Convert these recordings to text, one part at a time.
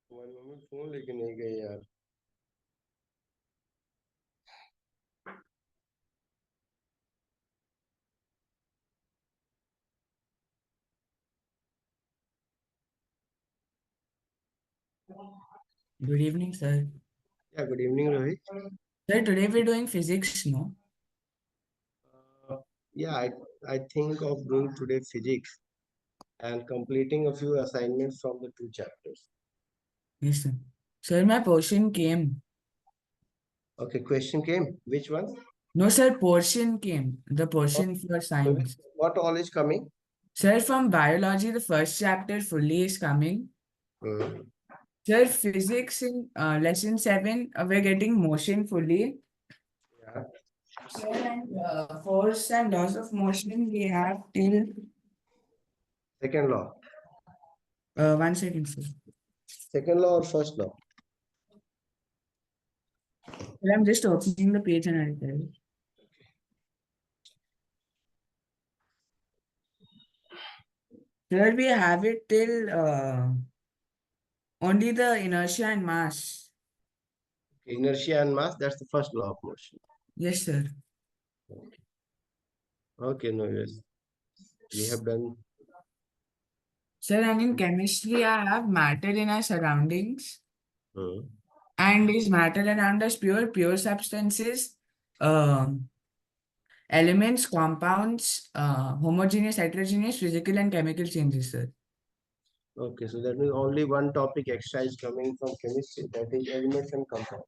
तुम्हारी mummy phone लेके नहीं गई यार। Good evening, sir. Yeah, good evening, Rohit. Sir, today we're doing physics, no? Yeah, I think of doing today physics and completing a few assignments from the 2 chapters. Yes, sir. Sir, my portion came. Okay, question came. Which one? No, sir, portion came. The portion for science. What all is coming? Sir, from biology, the first chapter fully is coming. Hmm. Sir, physics in lesson 7, we're getting motion fully. Yeah. Sir, and force and laws of motion we have till. Second law. 1 second, sir. Second law or first law? Sir, I'm just opening the page and I'll tell you. Sir, we have it till only the inertia and mass. Inertia and mass, that's the first law of motion. Yes, sir. Okay, no, yes. We have done. Sir, and in chemistry, I have matter in our surroundings. Hmm. And is matter around us pure substances, elements, compounds, homogeneous, heterogeneous, physical and chemical changes, sir. Okay, so that means only one topic extra is coming from chemistry, that is elements and compounds.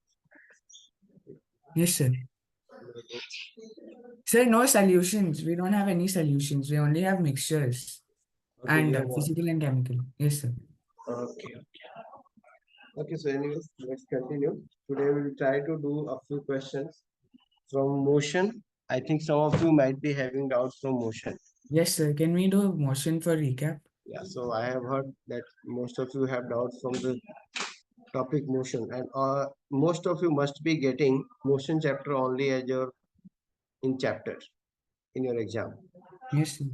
Yes, sir. Sir, no solutions. We don't have any solutions. We only have mixtures Okay, we and have one. physical and chemical. Yes, sir. Okay. Okay, so anyways, let's continue. Today we will try to do a few questions from motion. I think some of you might be having doubts from motion. Yes, sir. Can we do a motion for recap? Yeah, so I have heard that most of you have doubts from the topic motion, and most of you must be getting motion chapter only as your in chapter in your exam. Yes, sir.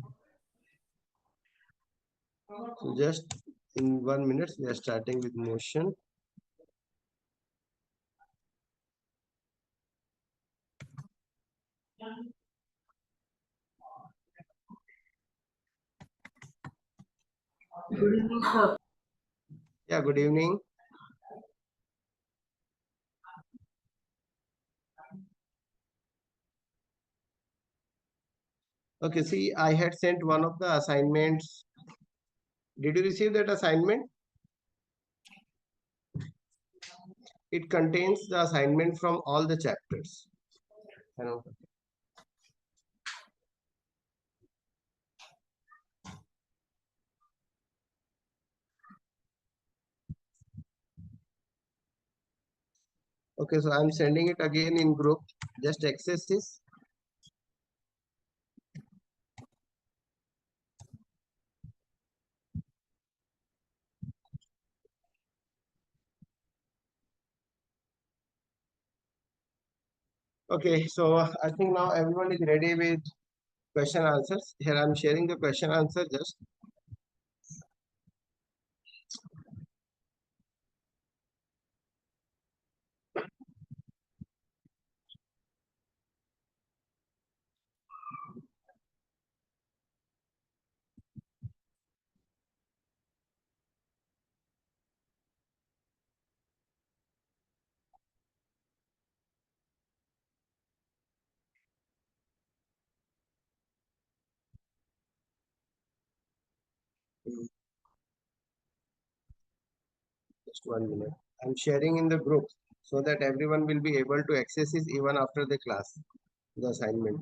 So just in 1 minute, we are starting with motion. Good evening, sir. Yeah, good evening. Okay, see, I had sent one of the assignments. Did you receive that assignment? It contains the assignment from all the chapters. Hello. Okay, so I'm sending it again in group. Just access this. Okay, so I think now everyone is ready with question answers. Here I'm sharing the question answer just. Just 1 minute. I'm sharing in the group so that everyone will be able to access it even after the class, the assignment.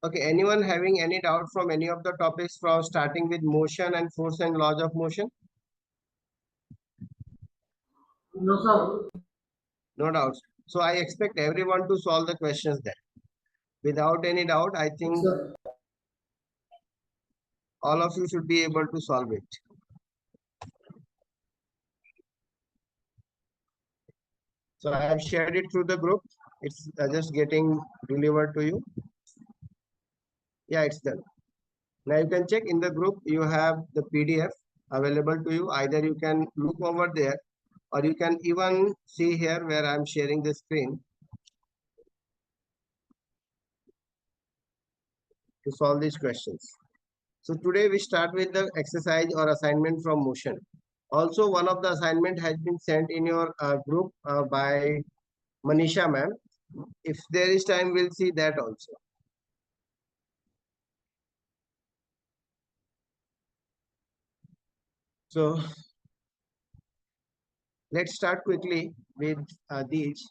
Okay, anyone having any doubt from any of the topics from starting with motion and force and laws of motion? No, sir. No doubts. So I expect everyone to solve the questions there. Without any doubt, I think Sir. all of you should be able to solve it. So I have shared it through the group. It's just getting delivered to you. Yeah, it's done. Now you can check in the group. You have the PDF available to you. Either you can look over there, or you can even see here where I'm sharing the screen to solve these questions. So today we start with the exercise or assignment from motion. Also, one of the assignment has been sent in your group by Manisha ma'am. If there is time, we'll see that also. So let's start quickly with these.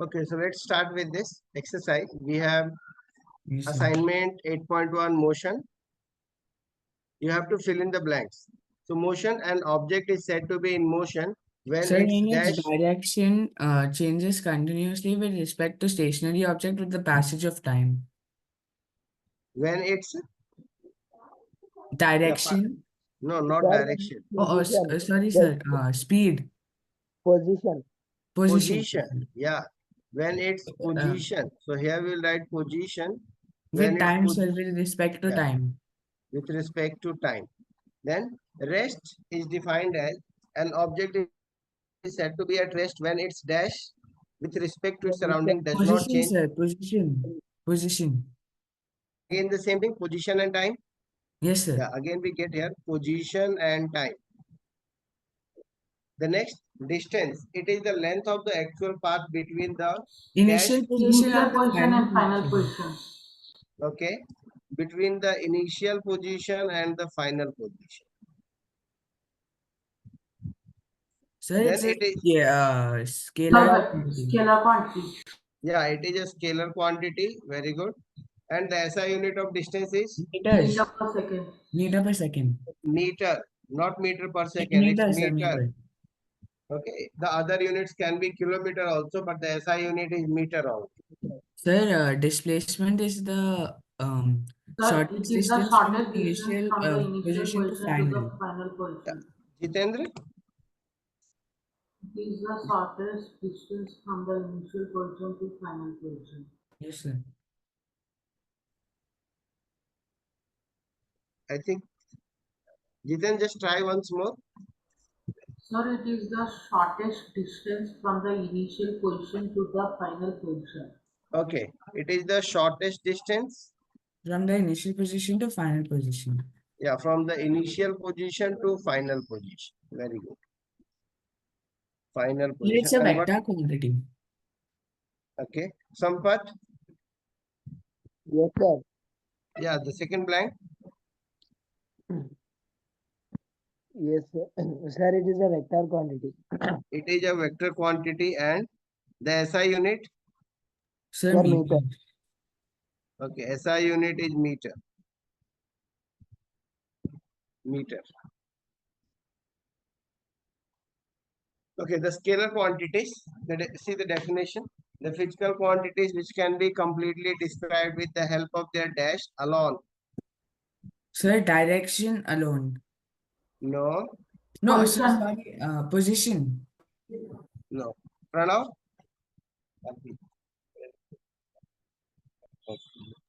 Okay, so let's start with this exercise. We have Yes, sir. assignment 8.1 motion. You have to fill in the blanks. So motion, an object is said to be in motion when Sir, its in its dash, direction changes continuously with respect to stationary object with the passage of time. when it's Direction. no, not Sir, direction. position, Sorry, the sir. Speed. position, Position. Position, yeah. When it's Uh, position. So here we'll write position when with it's time, sir, with respect to yeah, time. with respect to time. Then rest is defined as an object is said to be at rest when its dash with respect to its surrounding does not Position, change. sir. Position. Position. Again, the same thing, position and time. Yes, sir. Yeah, again we get here position and time. The next, distance. It is the length of the actual path between the dash, Initial position Initial and the position final and final position. position. okay, between the initial position and the final position. Sir, Then it's a it is, scalar quantity. Scalar quantity. yeah, it is a scalar quantity. Very good. And the SI unit of distance is Meters. Meter per second. Meter per second. meter, not meter per second. It's Meter, sir, meter. meter. Okay. The other units can be kilometer also, but the SI unit is meter only. Sir, displacement is the Sir, it shortest is the distance from shortest distance initial from the initial position to position to final. the final position. Jitendra? It is the shortest distance from the initial position to final position. Yes, sir. I think Jiten, just try once more. Sir, it is the shortest distance from the initial position to the final position. Okay. It is the shortest distance. From the initial position to final position. Yeah, from the initial position to final position. Very good. Final position. It's a And what? vector quantity. Okay. Sampath? yes sir, Yeah, the second blank. yes sir, sir, it is a vector quantity, It is a vector quantity and the SI unit. Sir, sir, meter. meter, Okay, SI unit is meter. Meter. Okay, the scalar quantities. See the definition. The physical quantities which can be completely described with the help of their dash alone. Sir, direction alone. No, No, sir, Position. sorry. Position. no. Pranav?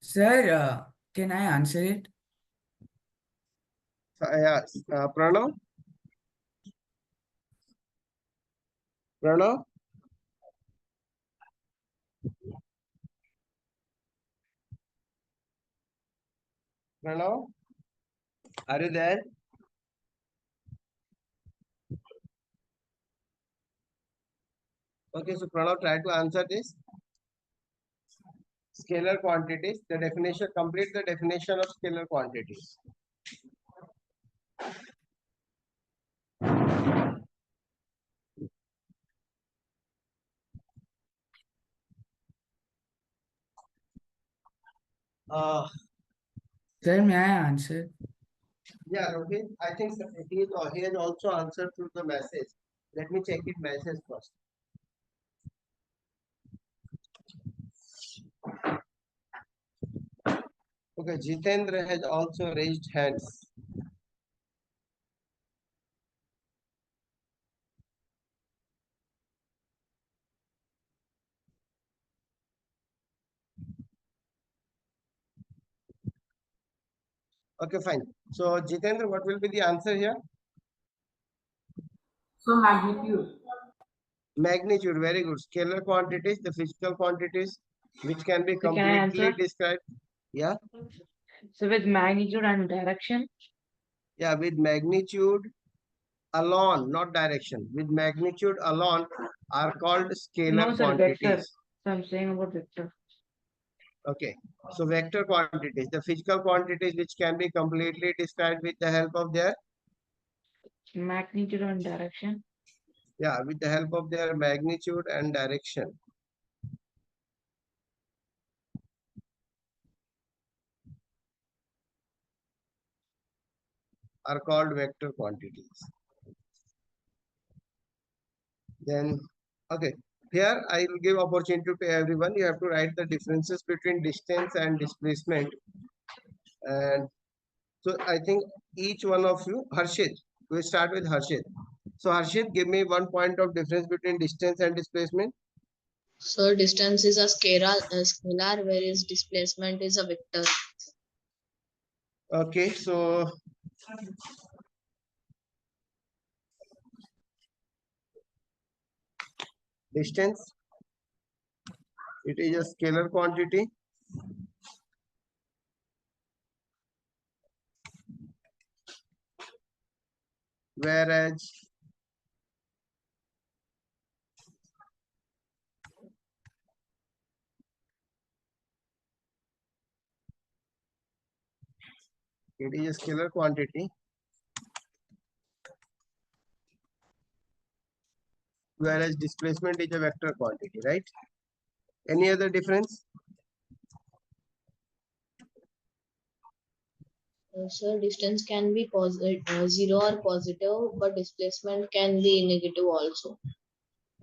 Sir, can I answer it? Yeah, Pranav? Pranav? Pranav? Are you there? Okay, so Pranav, try to answer this. Scalar quantities, the definition, complete the definition of scalar quantities. Uh, Sir, may I answer? yeah, Rohit, I think he has also answered through the message. Let me check it message first. Okay, Jitendra has also raised hands. Okay, fine. So Jitendra, what will be the answer here? So magnitude. Magnitude, very good. Scalar quantities, the physical quantities, which can be So can I completely answer? described. Yeah, So with magnitude and direction, yeah, with magnitude alone, not direction. With magnitude alone are called no scalar sir, vector. quantities. So I'm saying about vector. Okay, so vector quantities, the physical quantities which can be completely described with the help of their, Magnitude and direction. yeah, with the help of their magnitude and direction are called vector quantities. Then, okay, here I will give opportunity to everyone. You have to write the differences between distance and displacement. And so I think each one of you, Harshit, we start with Harshit. So Harshit, give me 1 point of difference between distance and displacement. So distance is a scalar, whereas displacement is a vector. Okay, so distance, it is a scalar quantity, whereas it is a scalar quantity, whereas displacement is a vector quantity, right? Any other difference? So distance can be zero or positive, but displacement can be negative also.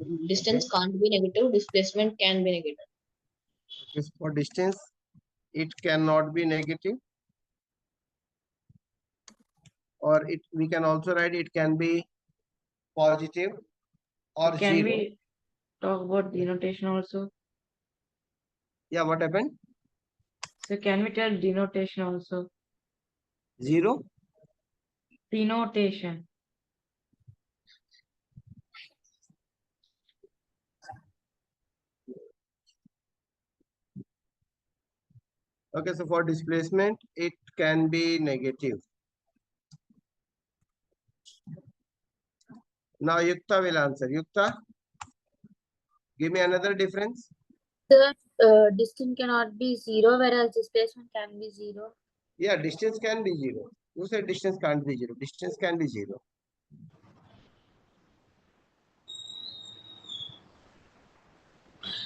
Okay. Distance can't be negative, displacement can be negative. Okay, for distance, it cannot be negative, or it we can also write it can be positive So or can zero. we talk about denotation also? Yeah, what happened? So can we tell denotation also? Zero. Denotation. Okay, so for displacement, it can be negative. Now Yukta will answer. Yukta, give me another difference. The distance cannot be zero, whereas displacement can be zero. Yeah, distance can be zero. Who said distance can't be zero? Distance can be zero.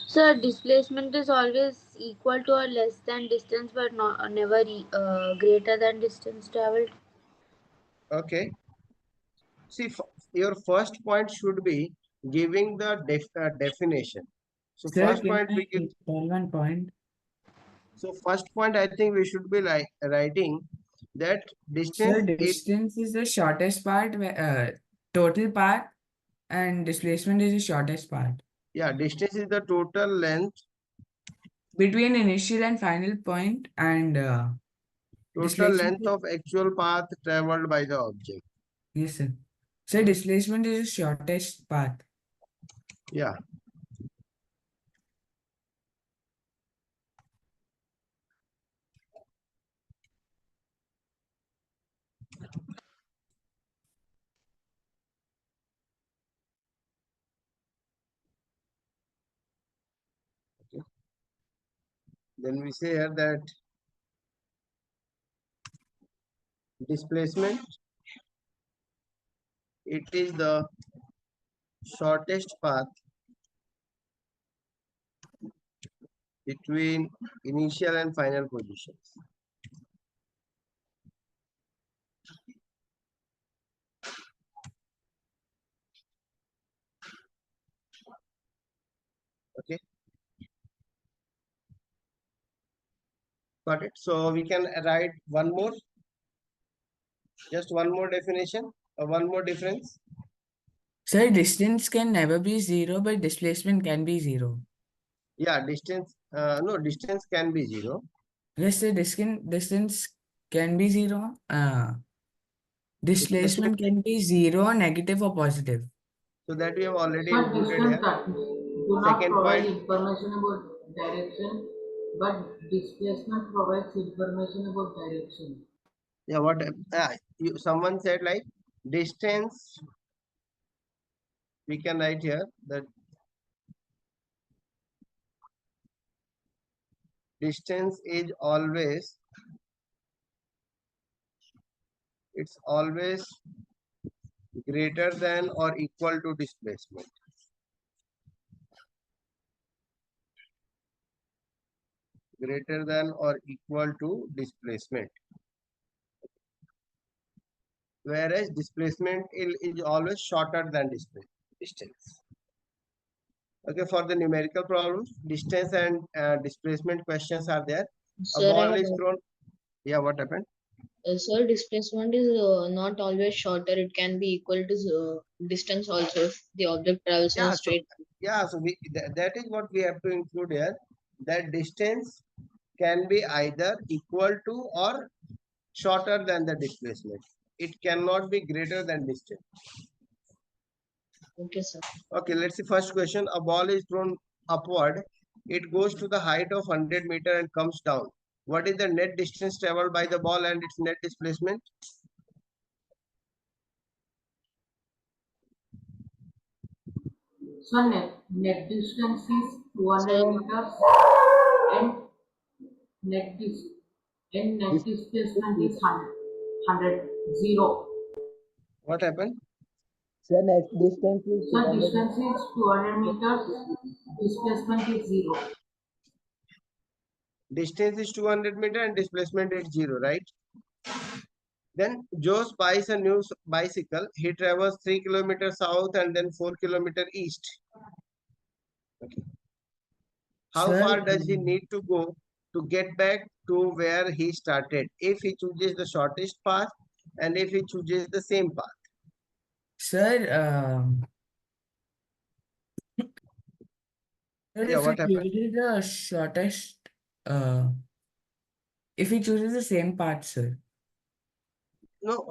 So displacement is always equal to or less than distance, but not never greater than distance traveled. Okay. See, your first point should be giving the definition. So Sir, first can point I we give. tell 1 point? So first point, I think we should be like writing that distance. Sir, distance is the shortest part, total path, and displacement is the shortest part. Yeah, distance is the total length. Between initial and final point, and Total displacement length of actual path traveled by the object. yes, sir. Sir, displacement is the shortest path. Yeah. then we say here that displacement, it is the shortest path between initial and final positions. Okay, got it. So we can write one more, just one more definition, or one more difference. Sir, distance can never be 0, but displacement can be 0. Yeah, distance, no, distance can be 0. Yes, sir, distance can be 0. Displacement can be 0, negative or positive. So that we have already Sir, included distance here. do not Second provide point, information about direction, but displacement provides information about direction. yeah, what someone said like distance, we can write here that distance is always, it's always greater than or equal to displacement. Greater than or equal to displacement. Whereas displacement is always shorter than distance. Okay, for the numerical problems, distance and displacement questions are there. A Sir, ball is thrown. Yeah, what happened? sir, displacement is not always shorter. It can be equal to distance also if the object travels in a Yeah, so straight. yeah, so that is what we have to include here. That distance can be either equal to or shorter than the displacement. It cannot be greater than distance. Okay, sir. Okay, let's see first question. A ball is thrown upward. It goes to the height of 100 meter and comes down. What is the net distance traveled by the ball and its net displacement? So net distance is 200 So, meters and net dis and net displacement is 100, 0. What happened? Sir, next distance is So 200 distance is 200 meters, displacement is 0. Distance is 200 meter and displacement is 0, right? Then Joe buys a new bicycle. He travels 3 kilometers south and then 4 kilometers east. Okay. How Sir, far does he need to go to get back to where he started if he chooses the shortest path and if he chooses the same path? sir, sir, Yeah, if he what happened? chooses the shortest, uh, if he chooses the same path, sir. No,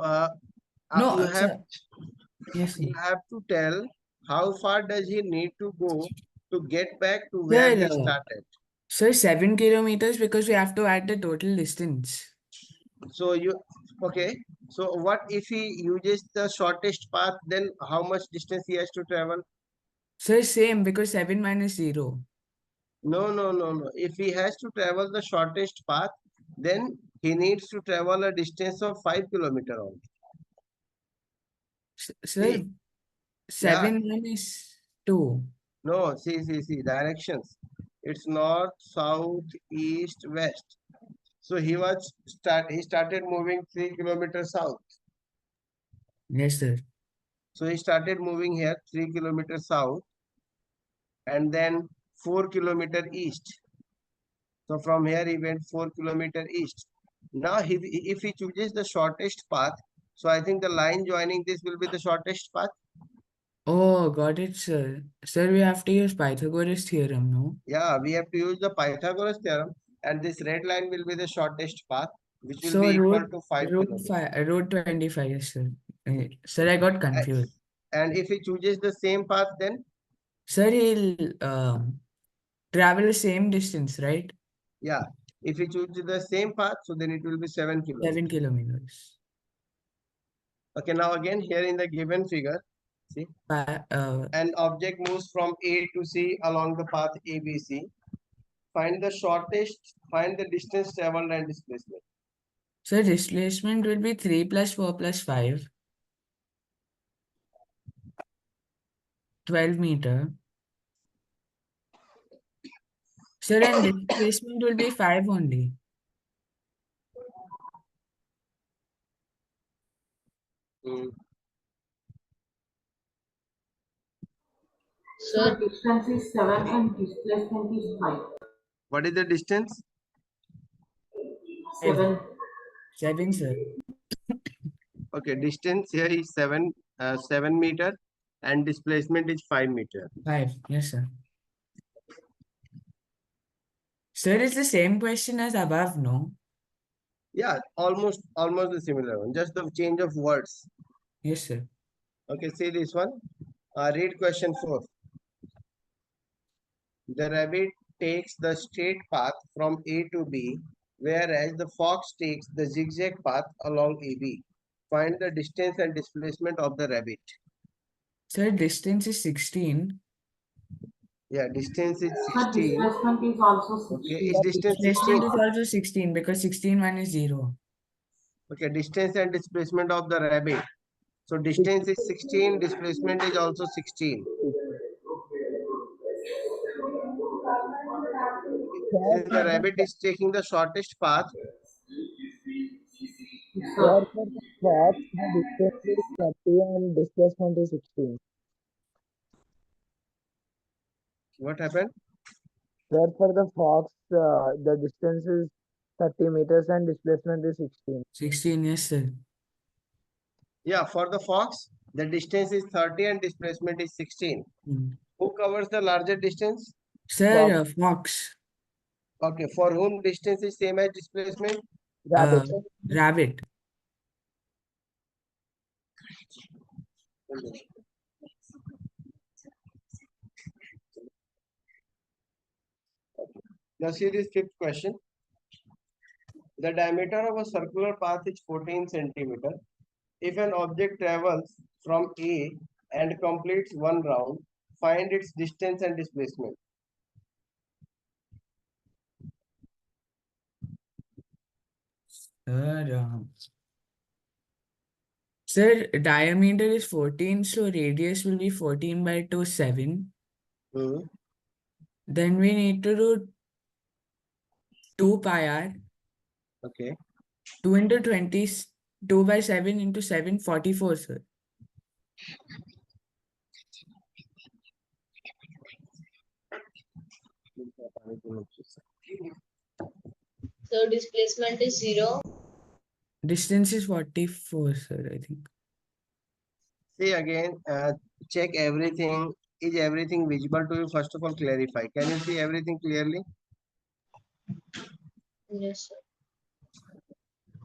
No, you have sir. Yes, sir. to tell how far does he need to go to get back to where Sir, he started. sir, 7 kilometers because we have to add the total distance. So you okay. So what if he uses the shortest path? Then how much distance he has to travel? Sir, same because 7 minus 0. No, no, no, no. If he has to travel the shortest path, then he needs to travel a distance of 5 kilometers only. Sir, See, yeah, 7 minus 2. no, see, directions. It's north, south, east, west. So he started moving 3 kilometers south. Yes, sir. So he started moving here 3 kilometers south and then 4 kilometers east. So from here he went 4 kilometers east. Now if he chooses the shortest path, so I think the line joining this will be the shortest path. Oh, got it, sir. Sir, we have to use Pythagoras theorem, no? Yeah, we have to use the Pythagoras theorem, and this red line will be the shortest path, which will So be equal road to 5 kilometers. road 25, sir. Sir, I got confused. And if he chooses the same path, then Sir, he'll travel the same distance, right? yeah, if he chooses the same path, so then it will be 7 kilometers. 7 kilometers. Okay, now again here in the given figure, see, Pa- uh, an object moves from A to C along the path ABC. Find the shortest, find the distance traveled and displacement. So displacement will be 3 plus 4 plus 5. 12 meter. Sir, and displacement will be 5 only. So Sir, distance is 7 and displacement is 5. What is the distance? 7. 7, sir. Okay, distance here is 7 meter and displacement is 5 meter. 5. Yes, sir. Sir, it's the same question as above, no? Yeah, almost the similar one. Just the change of words. Yes, sir. Okay, see this one. Read question 4. The rabbit takes the straight path from A to B, whereas the fox takes the zigzag path along AB. Find the distance and displacement of the rabbit. Sir, distance is 16. Yeah, distance is So 16. displacement is also Okay, 16. is distance Displacement 16? is also 16 because 16 1 is 0. Okay, distance and displacement of the rabbit. So distance is 16, displacement is also 16. Sir, Since the rabbit is taking the shortest path, sir, So for the fox, the distance is 30 and displacement is 16. what happened? Sir, for the fox, the distance is 30 meters and displacement is 16. 16, yes, sir. Yeah, for the fox, the distance is 30 and displacement is 16. Hmm. Who covers the larger distance? Sir, Fox. fox. Okay, for whom distance is same as displacement? Uh, Rabbit. rabbit. Now see this fifth question. The diameter of a circular path is 14 centimeter. If an object travels from A and completes one round, find its distance and displacement. Sir, sir, diameter is 14, so radius will be 14 by 2, 7. Hmm. Then we need to do 2 pi r. Okay. 2 into 20, 2 by 7 into 7, 44, sir. so displacement is 0. Distance is 44, sir, I think. See again, check everything. Is everything visible to you? First of all, clarify. Can you see everything clearly? Yes, sir.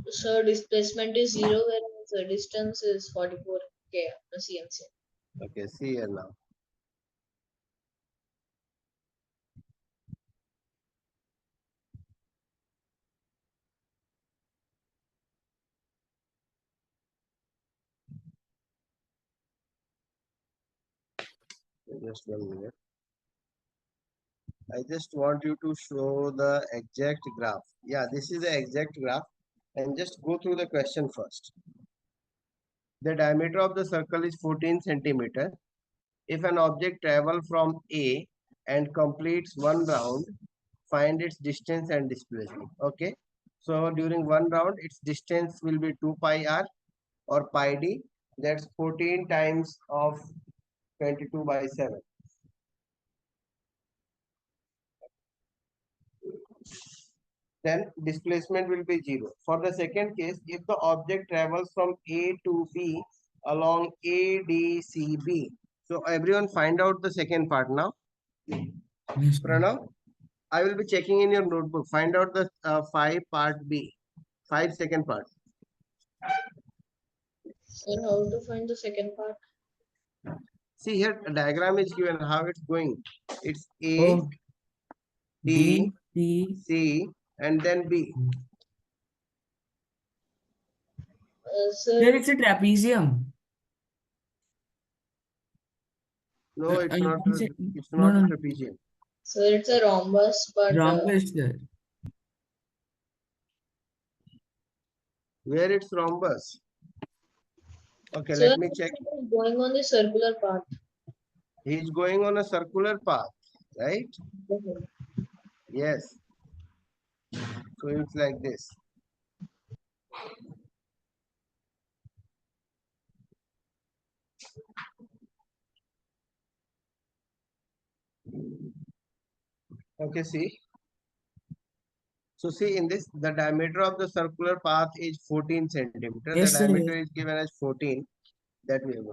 So displacement is 0, whereas the distance is 44 cm. Okay, see here now. Just 1 minute. I just want you to show the exact graph. Yeah, this is the exact graph. And just go through the question first. The diameter of the circle is 14 centimeter. If an object travels from A and completes one round, find its distance and displacement. Okay. So during one round, its distance will be 2 pi r or pi d. That's 14 times of 22 by 7. Then displacement will be 0. For the second case, if the object travels from A to B along ADCB. So everyone find out the second part now. Yes, sir. Pranav, I will be checking in your notebook. Find out the 5 part B. 5 second part. So how to find the second part? See here, a diagram is given how it's going. It's A, Oh, D, D, C. C, and then B. Sir, Sir, it's a trapezium. No, it's not. One sec- It's no, not a no. trapezium. So it's a rhombus, but Rhombus, sir. Where it's rhombus? Okay, sir, let me check. it is going on the circular path. He's going on a circular path, right? Yes. So it's like this. Okay, see. So see in this, the diameter of the circular path is 14 centimeter. The Yes, sir. diameter is given as 14. That we have.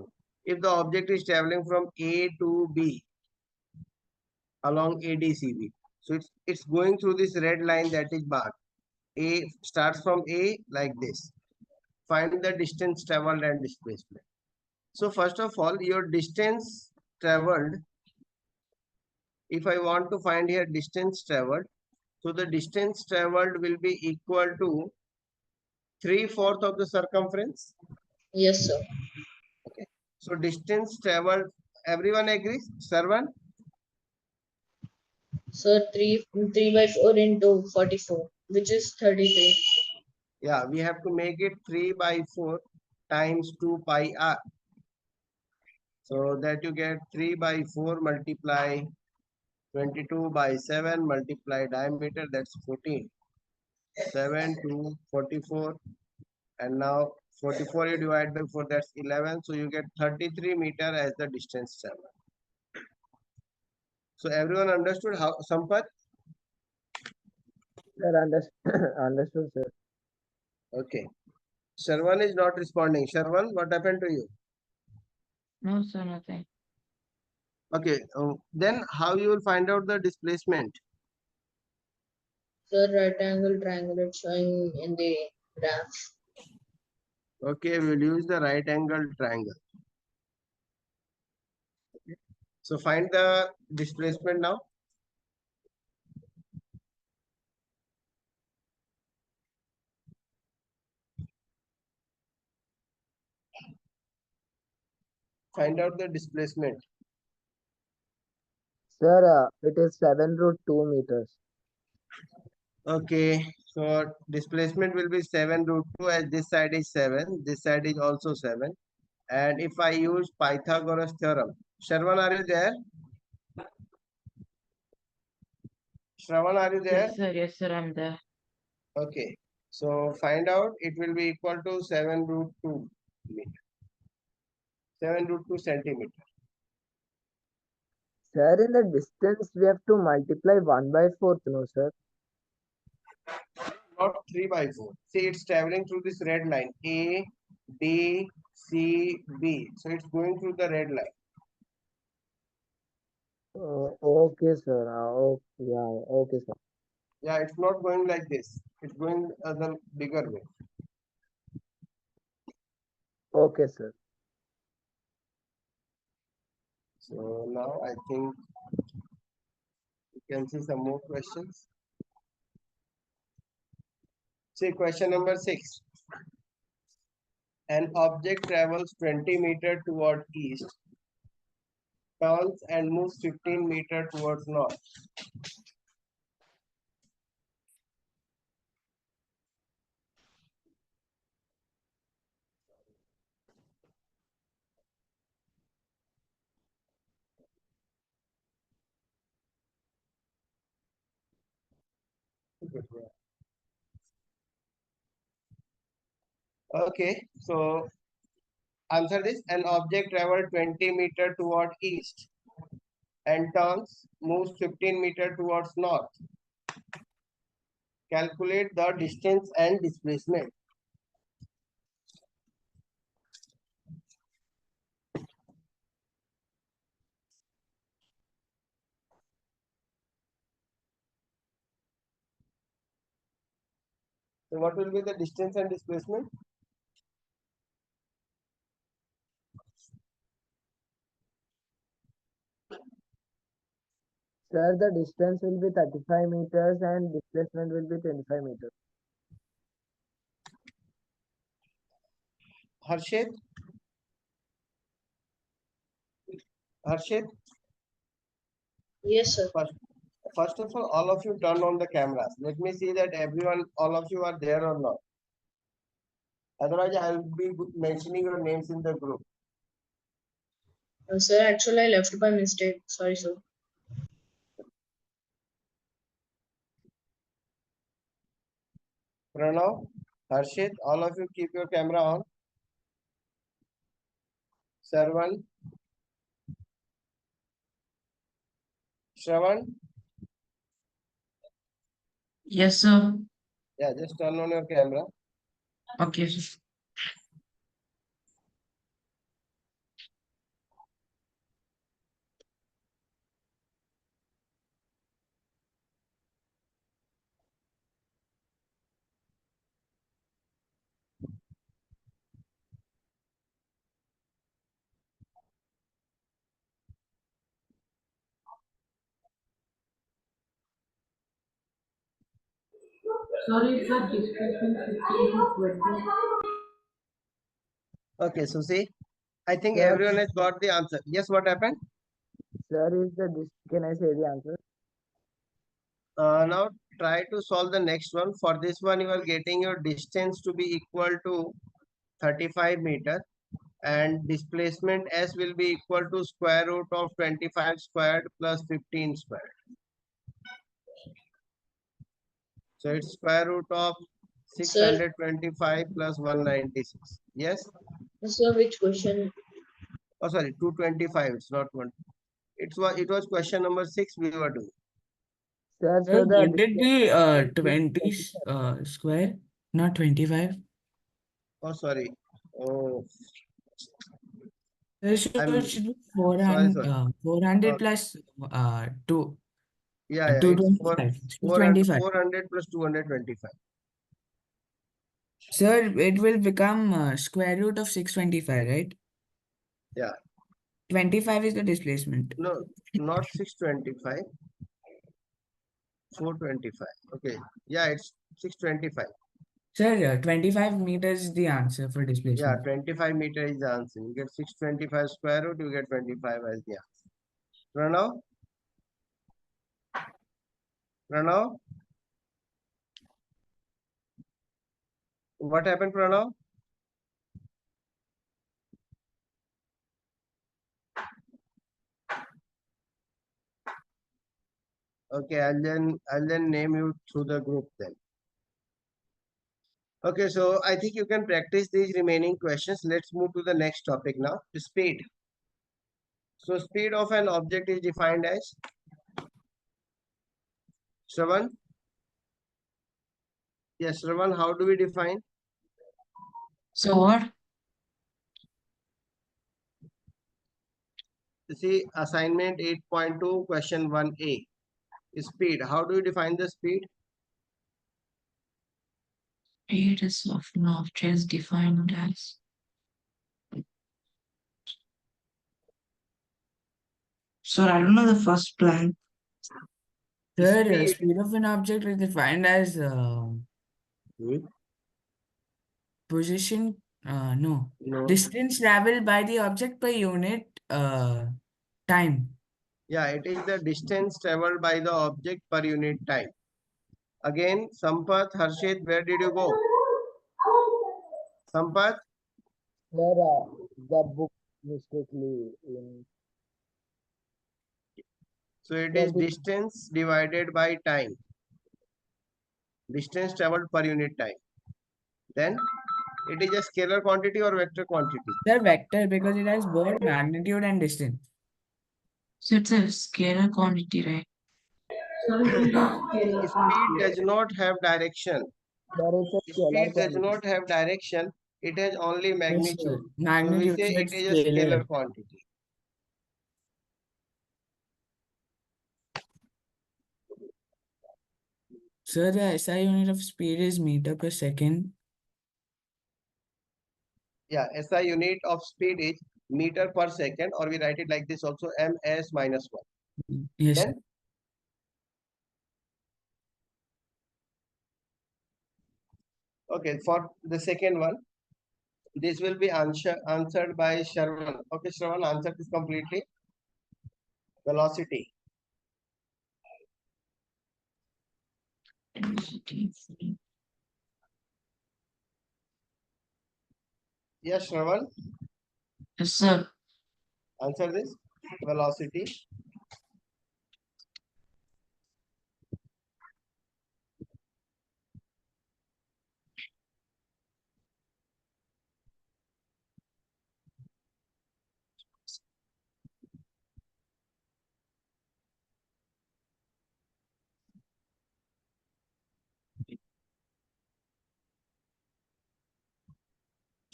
If the object is traveling from A to B along ADCB, so it's going through this red line that is bar. A starts from A like this. Find the distance traveled and displacement. So first of all, your distance traveled, if I want to find here distance traveled, so the distance traveled will be equal to 3/4 of the circumference. Yes, sir. So distance traveled, everyone agrees? Sarvan? So 3 by 4 into 44, which is 33. Yeah, we have to make it 3/4 times 2 pi r. So that you get 3/4 multiply 22/7 multiply diameter, that's 14. 7 to 44, and now 44 you divide by 4, that's 11. So you get 33 meter as the distance traveled. So everyone understood how, Sampath? Sir, understood, sir. Okay. Sharwan is not responding. Sharwan, what happened to you? No, sir, nothing. Okay. Then how you will find out the displacement? So right angle triangle it's showing in the graph. Okay, we'll use the right angle triangle. So find the displacement now. Find out the displacement. Sir, it is 7√2 meters. Okay, so displacement will be 7√2, as this side is 7, this side is also 7. And if I use Pythagoras theorem, Shravan, are you there? Shravan, are you there? Yes, sir, I'm there. Okay, so find out, it will be equal to 7√2 meter. 7√2 centimeter. Sir, in the distance, we have to multiply 1/4, no, sir? Not 3/4. See, it's traveling through this red line. A, B, C, B. So it's going through the red line. Okay, sir. Yeah, okay, sir. Yeah, it's not going like this. It's going the bigger way. Okay, sir. So now I think you can see some more questions. See, question number 6. An object travels 20 meter toward east, turns and moves 15 meter towards north. Okay, so answer this. An object travels 20 meter toward east and turns, moves 15 meter towards north. Calculate the distance and displacement. So what will be the distance and displacement? Sir, the distance will be 35 meters and displacement will be 25 meters. Harshit? Harshit? Yes, sir. First, first of all of you turn on the cameras. Let me see that everyone, all of you are there or not. Otherwise, I'll be mentioning your names in the group. Sir, actually I left by mistake. Sorry, sir. Pranav, Harshit, all of you keep your camera on. Sarvan, Shravan, Yes, sir. yeah, just turn on your camera. Okay, sir. Sorry, it's the displacement 15 to 20. Okay, so see, I think Sir, everyone has got the answer. Yes, what happened? sir, can I say the answer? Now try to solve the next one. For this one, you are getting your distance to be equal to 35 meter and displacement S will be equal to square root of 25 squared plus 15 squared. So it's square root of Sir, 625 plus 196. Yes. sir, which question? Oh, sorry, 225. It's not one. It was question number 6 we were doing. Sir, Sir, so the would it be distance is 20 square, not 25? Oh, sorry. Oh, Sir, so I'm it should be sorry, 400, sorry. 400 Uh, plus 2, yeah, it's 225. 400, 225. 400 plus 225. Sir, it will become square root of 625, right? Yeah. 25 is the displacement. No, not 625. 425. Okay. Yeah, it's 625. Sir, 25 meters is the answer for Yeah, displacement. 25 meter is the answer. You get 625 square root, you get 25 as the answer. Pranav? Pranav? What happened, Pranav? Okay, I'll then name you through the group then. Okay, so I think you can practice these remaining questions. Let's move to the next topic now. Speed. So speed of an object is defined as Shravan. Yes, Shravan, how do we define? So what? You see, assignment 8.2, question 1A. Speed. How do you define the speed? It is of an object defined as. So I don't know the first blank. Sir, Speed. speed of an object is defined as position, no, No. distance traveled by the object per unit time. Yeah, it is the distance traveled by the object per unit time. Again, Sampath, Harshit, where did you go? Sampath? Sir, the book mistakenly in So it sir, is distance divided by time. Distance traveled per unit time. Then it is a scalar quantity or vector quantity. Sir, vector because it has both magnitude and distance. So it's a scalar quantity, right? Sorry, it is a scalar Speed quantity. does not have direction. sir, it's a scalar Speed does quantity. not have direction. It has only Yes, magnitude. sir. So we Magnitude, say so it it's is a scalar scalar. quantity. Sir, the SI unit of speed is meter per second. Yeah, SI unit of speed is meter per second, or we write it like this also, ms minus 1. Yes, sir. Then okay, for the second one, this will be answered by Sharvan. Okay, Sharvan, answer this completely. Velocity. velocity. Yes, Shravan, Yes, sir. answer this. Velocity.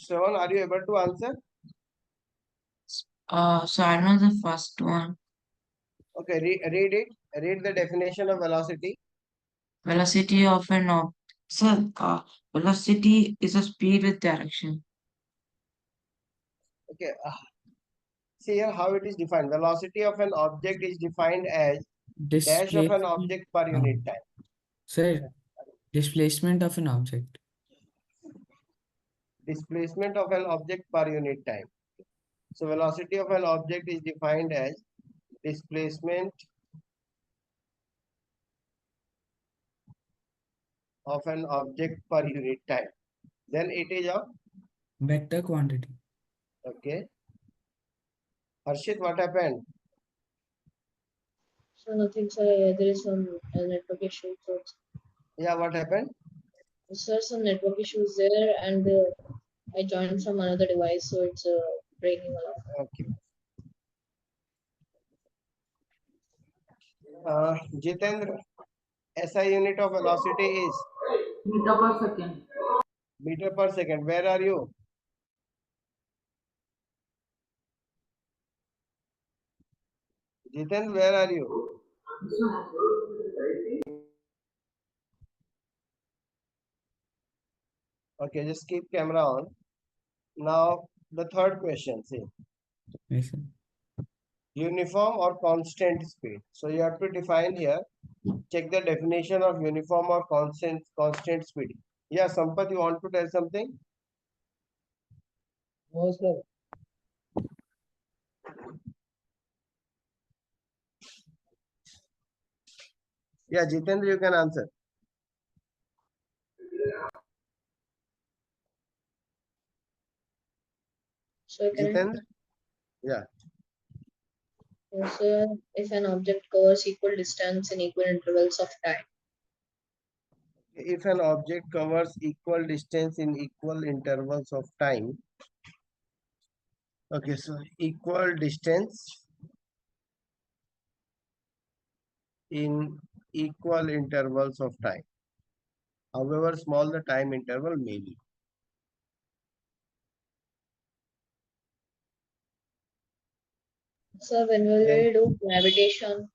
Shravan, are you able to answer? So I know the first one. Okay, read it. Read the definition of velocity. Velocity of an object. So, velocity is a speed with direction. Okay, see here how it is defined. Velocity of an object is defined as dash of an Displacement. object per unit time. Sir, displacement of an object. Displacement of an object per unit time. So velocity of an object is defined as displacement of an object per unit time. Then it is a Vector quantity. okay. Harshit, what happened? So nothing, sir. There is some network issue. So, Yeah, what happened? sir, some network issues there, and I joined from another device, so it's breaking a lot. Okay. Jitendra, SI unit of velocity is meter per second. meter per second. Where are you? Jitendra, where are you? Okay, just keep camera on. Now the third question, see, Yes, sir. uniform or constant speed. So you have to define here. Check the definition of uniform or constant speed. Yeah, Sampath, you want to tell something? No, sir. Yeah, Jitendra, you can answer. So can Jitendra? Yeah. so if an object covers equal distance in equal intervals of time. If an object covers equal distance in equal intervals of time. Okay, so equal distance in equal intervals of time. However small the time interval may be. So when will Then we do gravitation?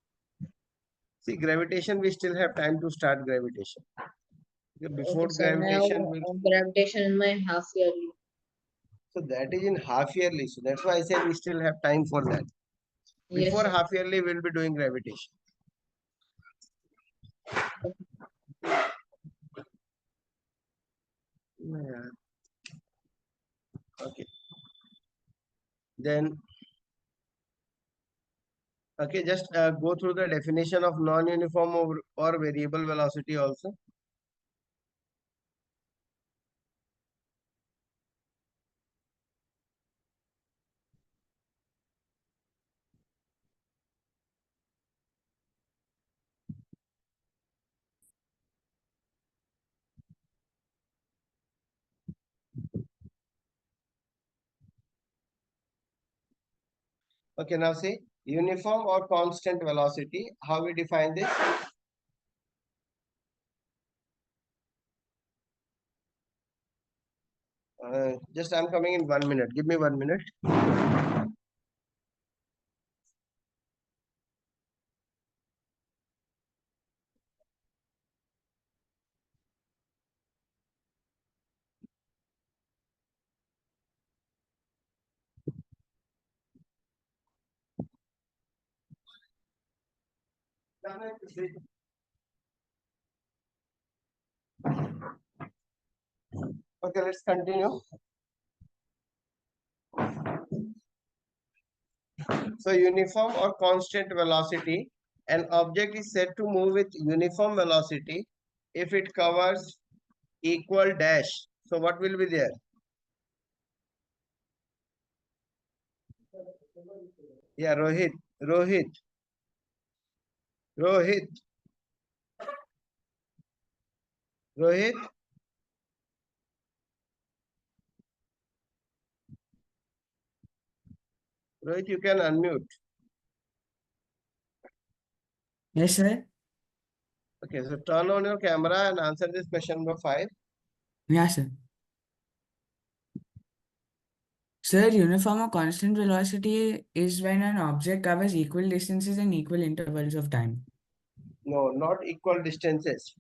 see gravitation, we still have time to start gravitation. Okay, Okay, before so I have gravitation, gravitation in my half yearly. so that is in half yearly. So that's why I said we still have time for that. Yes, Before sir. half yearly, we'll be doing gravitation. Yeah. Okay. Then, okay, just go through the definition of non-uniform or variable velocity also. Okay, now see uniform or constant velocity. How we define this? Just I'm coming in 1 minute. Give me 1 minute. Okay, let's continue. So uniform or constant velocity, an object is said to move with uniform velocity if it covers equal dash, so what will be there? Yeah, Rohit, Rohit, Rohit, Rohit. Rohit, you can unmute. Yes, sir. Okay, so turn on your camera and answer this question number 5. Yeah, sir. Sir, uniform or constant velocity is when an object covers equal distances and equal intervals of time. No, not equal distances.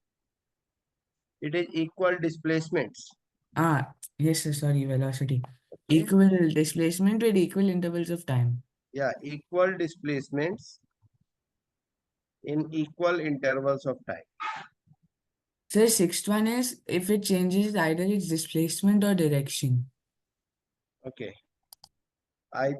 It is equal displacements. Ah, yes, sir. Sorry, velocity. Okay? Equal displacement with equal intervals of time. Yeah, equal displacements in equal intervals of time. Sir, sixth one is if it changes either its displacement or direction. Okay. I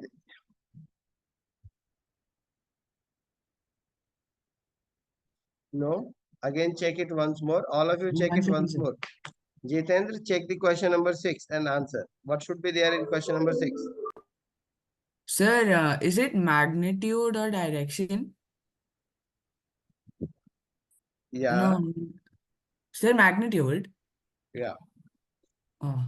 No. Again, check it once more. All of you check One it second, once sir. more. Jitendra, check the question number 6 and answer. What should be there in question number 6? Sir, is it magnitude or direction? Yeah. No. Sir, magnitude. Yeah. Oh,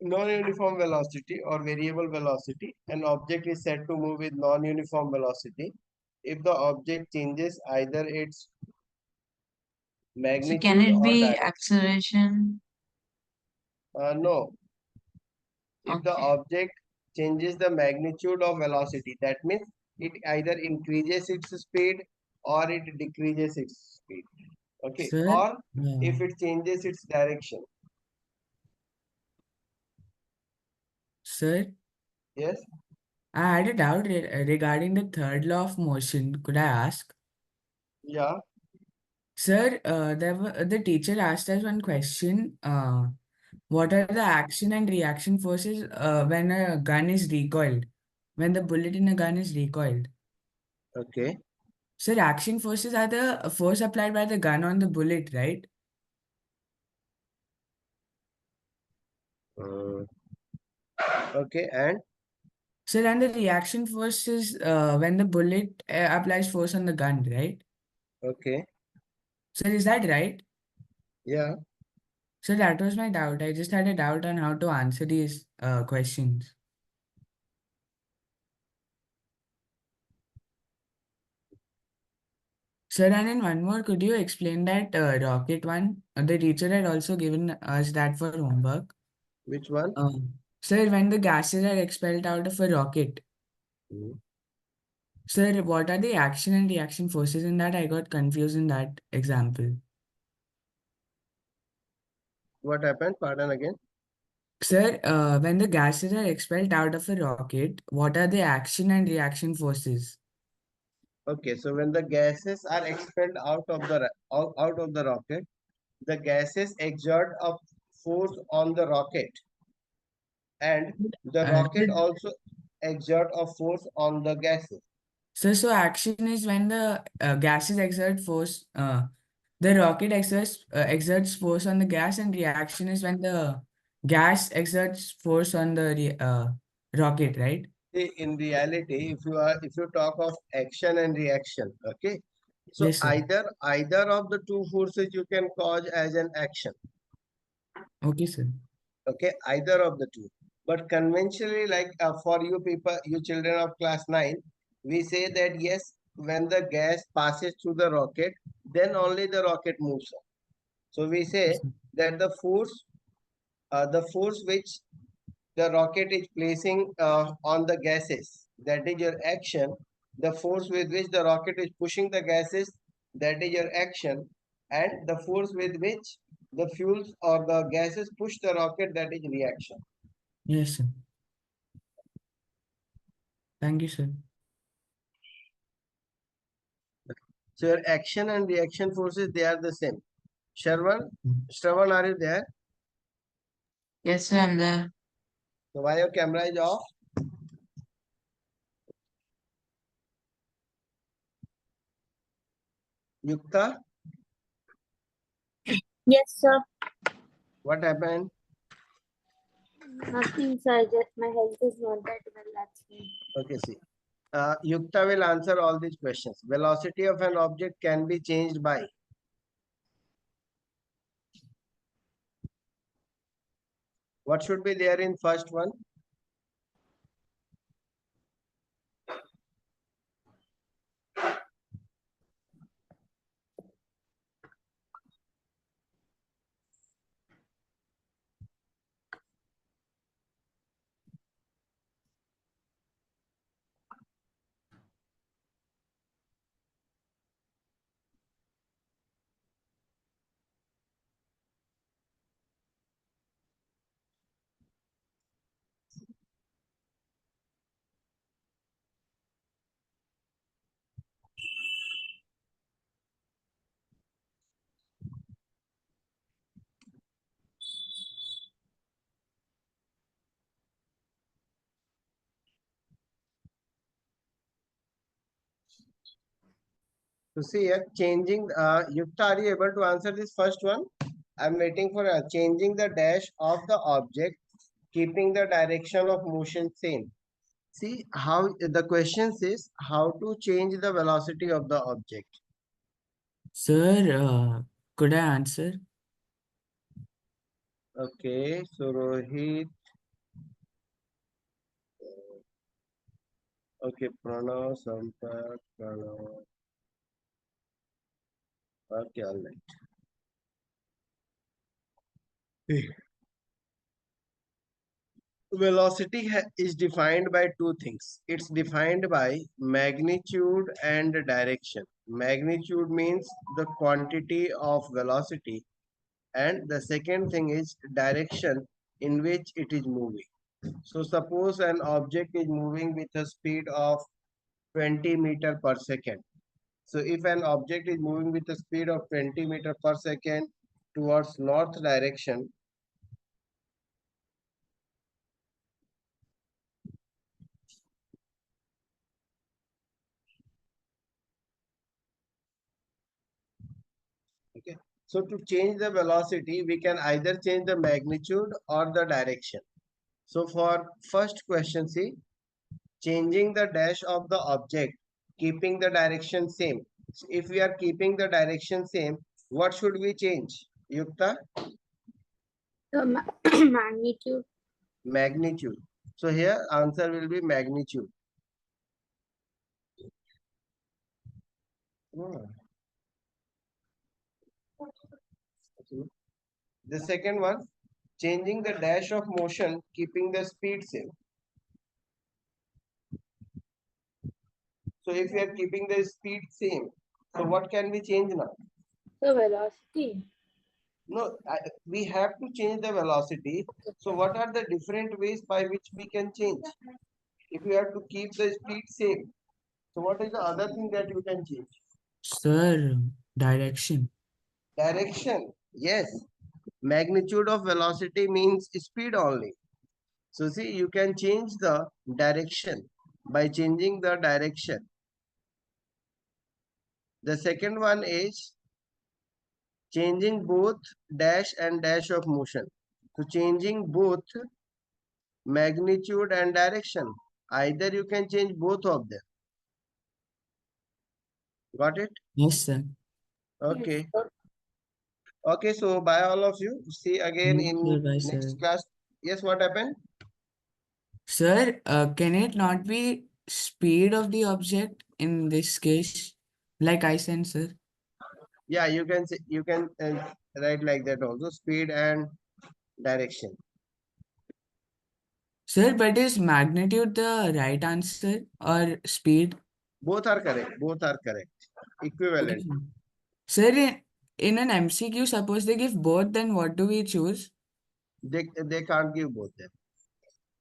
Non-uniform velocity or variable velocity. An object is said to move with non-uniform velocity if the object changes either its So can magnitude it or be direction. acceleration? No. If the Okay. object changes the magnitude of velocity, that means it either increases its speed or it decreases its speed. Okay. sir. Or if it changes its direction. Sir, Yes. I had a doubt regarding the third law of motion. Could I ask? Yeah. Sir, the teacher asked us one question. What are the action and reaction forces when a gun is recoiled? When the bullet in a gun is recoiled? Okay. Sir, action forces are the force applied by the gun on the bullet, right? Uh, okay. And Sir, and the reaction force is when the bullet applies force on the gun, right? okay. Sir, is that right? Yeah. So that was my doubt. I just had a doubt on how to answer these questions. Sir, and then one more, could you explain that rocket one? The teacher had also given us that for homework. Which one? Sir, when the gases are expelled out of a rocket, Hmm. sir, what are the action and reaction forces in that? I got confused in that example. What happened? Pardon again. Sir, when the gases are expelled out of a rocket, what are the action and reaction forces? Okay. So when the gases are expelled out of the rocket, the gases exert a force on the rocket, and the rocket Sir, also exert a force on the gases. so action is when the gases exert force, the rocket exerts force on the gas, and reaction is when the gas exerts force on the rocket, right? See, in reality, if you talk of action and reaction, okay, so Yes, sir. either of the two forces you can cause as an action, Okay, sir. okay, either of the two. But conventionally, like for you people, you children of class 9, we say that yes, when the gas passes through the rocket, then only the rocket moves on. So we say Yes, sir. that the force which the rocket is placing on the gases, that is your action. The force with which the rocket is pushing the gases, that is your action. And the force with which the fuels or the gases push the rocket, that is reaction. Yes, sir. Thank you, sir. So your action and reaction forces, they are the same. Shravan, are you there? Yes, sir, I'm there. So why your camera is off? Yukta, Yes, sir. what happened? Nothing, sir. Just my health is not that well. That's me. Okay, see. Yukta will answer all these questions. Velocity of an object can be changed by. What should be there in first one? To see here, changing, Yukta, are you able to answer this first one? I'm waiting for changing the dash of the object, keeping the direction of motion same. See how the question says how to change the velocity of the object. Sir, could I answer? Okay, so Rohit. Okay, Pranav, Sampak, Pranav. Okay, all right. Velocity is defined by two things. It's defined by magnitude and direction. Magnitude means the quantity of velocity, and the second thing is direction in which it is moving. So suppose an object is moving with a speed of 20 meter per second. So if an object is moving with a speed of 20 meter per second towards north direction, okay. So to change the velocity, we can either change the magnitude or the direction. So for first question, see, changing the dash of the object, keeping the direction same. So if we are keeping the direction same, what should we change? Yukta? The magnitude. Magnitude. So here answer will be magnitude. Hmm. The second one, changing the dash of motion, keeping the speed same. So if we are keeping the speed same, so what can we change now? The velocity. No, we have to change the velocity. So what are the different ways by which we can change? If you have to keep the speed same, so what is the other thing that you can change? Sir, direction. Direction. Yes. Magnitude of velocity means speed only. So see, you can change the direction by changing the direction. The second one is changing both dash and dash of motion. So changing both magnitude and direction. Either you can change both of them. Got it? Yes, sir. Okay. Yes, sir. Okay, so bye all of you. See again Yes, sir. in Bye, next sir. class. Yes, what happened? Sir, can it not be speed of the object in this case? Like I said, sir. Yeah, you can say, you can write like that also, speed and direction. Sir, but is magnitude the right answer or speed? Both are correct. Both are correct. Okay. Equivalent. Sir, in an MCQ, suppose they give both, then what do we choose? They can't give both them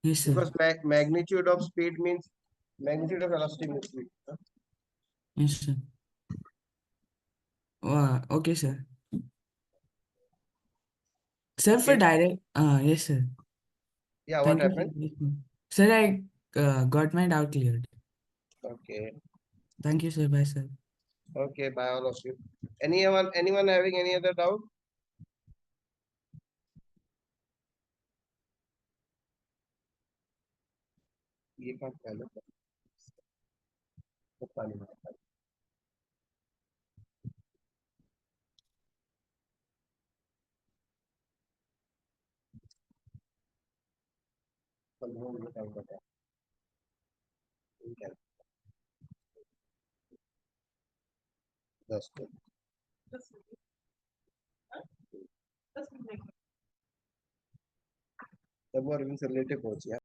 Yes, sir. because magnitude of speed means magnitude of velocity means speed. Yes, sir. Okay, sir. Sir, for Okay. direct, yes, sir. Yeah, what Thank you, happened? sir. Sir, I got my doubt cleared. Okay. Thank you, sir. Bye, sir. Okay, bye all of you. Anyone having any other doubt? ये काम पहले पानी में पंद्रह minute time बताया ठीक है 10 तब वो अरविंद सर लेटे पहुंचे